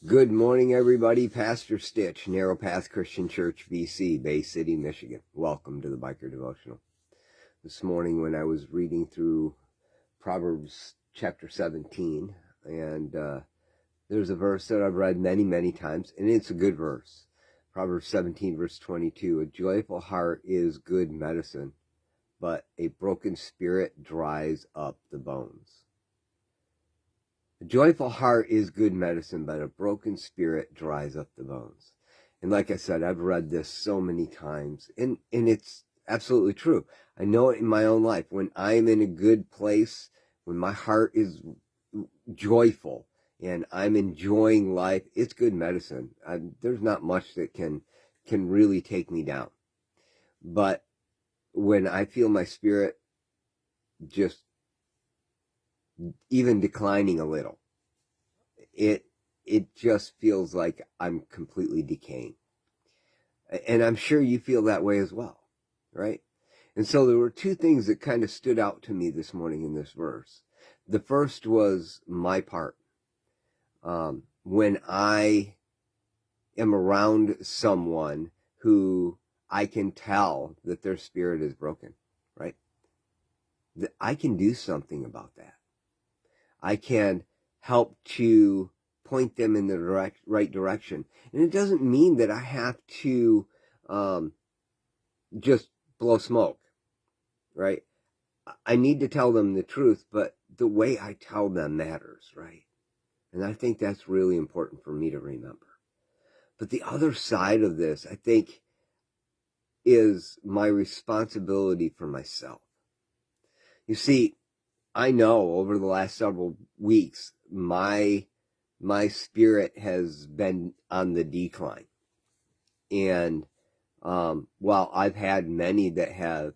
Good morning, everybody. Pastor Stitch, Narrow Path Christian Church, BC, Bay City, Michigan. Welcome to the Biker Devotional. This morning when I was reading through Proverbs chapter 17, and there's a verse that I've read many, many times, and it's a good verse. Proverbs 17, verse 22, a joyful heart is good medicine, but a broken spirit dries up the bones. A joyful heart is good medicine, but a broken spirit dries up the bones. And like I said, I've read this so many times, and it's absolutely true. I know it in my own life. When I'm in a good place, when my heart is joyful and I'm enjoying life, it's good medicine. There's not much that can really take me down. But when I feel my spirit just even declining a little, it just feels like I'm completely decaying. And I'm sure you feel that way as well, right? And so there were two things that kind of stood out to me this morning in this verse. The first was my part. When I am around someone who I can tell that their spirit is broken, right? That I can do something about that. I can help to point them in the right direction. And it doesn't mean that I have to just blow smoke, right? I need to tell them the truth, but the way I tell them matters, right? And I think that's really important for me to remember. But the other side of this, I think, is my responsibility for myself. You see, I know over the last several weeks, my spirit has been on the decline. And while I've had many that have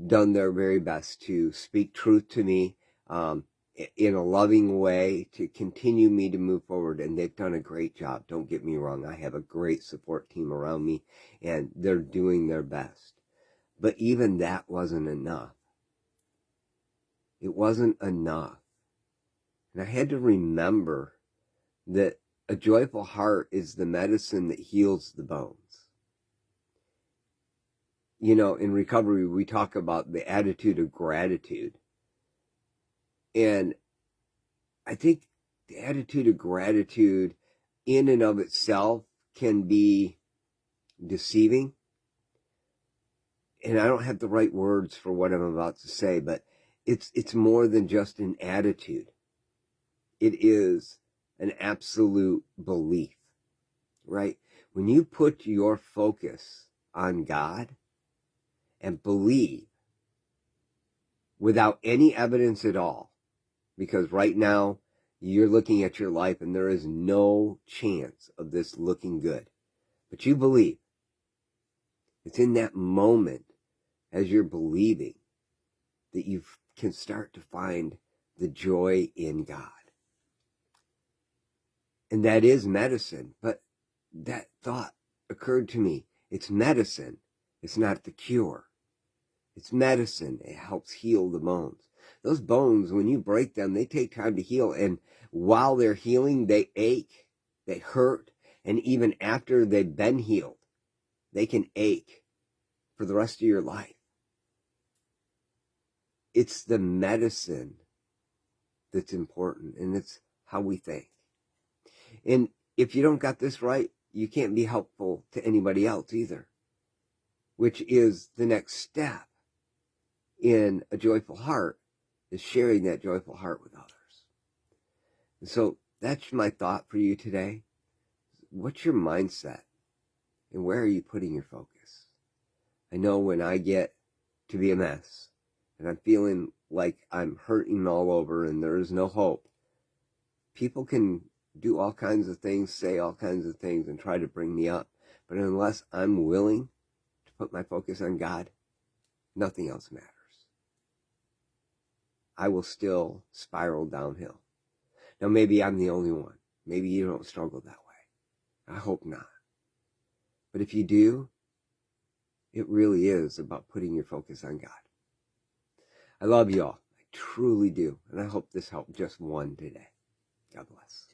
done their very best to speak truth to me in a loving way, to continue me to move forward, and they've done a great job. Don't get me wrong. I have a great support team around me, and they're doing their best. But even that wasn't enough. It wasn't enough. And I had to remember that a joyful heart is the medicine that heals the bones. You know, in recovery, we talk about the attitude of gratitude. And I think the attitude of gratitude in and of itself can be deceiving. And I don't have the right words for what I'm about to say, but it's more than just an attitude. It is an absolute belief, right? When you put your focus on God and believe without any evidence at all, because right now you're looking at your life and there is no chance of this looking good, but you believe, it's in that moment as you're believing that you can start to find the joy in God. And that is medicine. But that thought occurred to me. It's medicine. It's not the cure. It's medicine. It helps heal the bones. Those bones, when you break them, they take time to heal. And while they're healing, they ache, they hurt. And even after they've been healed, they can ache for the rest of your life. It's the medicine that's important, and it's how we think. And if you don't got this right, you can't be helpful to anybody else either, which is the next step in a joyful heart, is sharing that joyful heart with others. And so that's my thought for you today. What's your mindset, and where are you putting your focus? I know when I get to be a mess and I'm feeling like I'm hurting all over and there is no hope, people can do all kinds of things, say all kinds of things, and try to bring me up. But unless I'm willing to put my focus on God, nothing else matters. I will still spiral downhill. Now, maybe I'm the only one. Maybe you don't struggle that way. I hope not. But if you do, it really is about putting your focus on God. I love you all. I truly do. And I hope this helped just one today. God bless.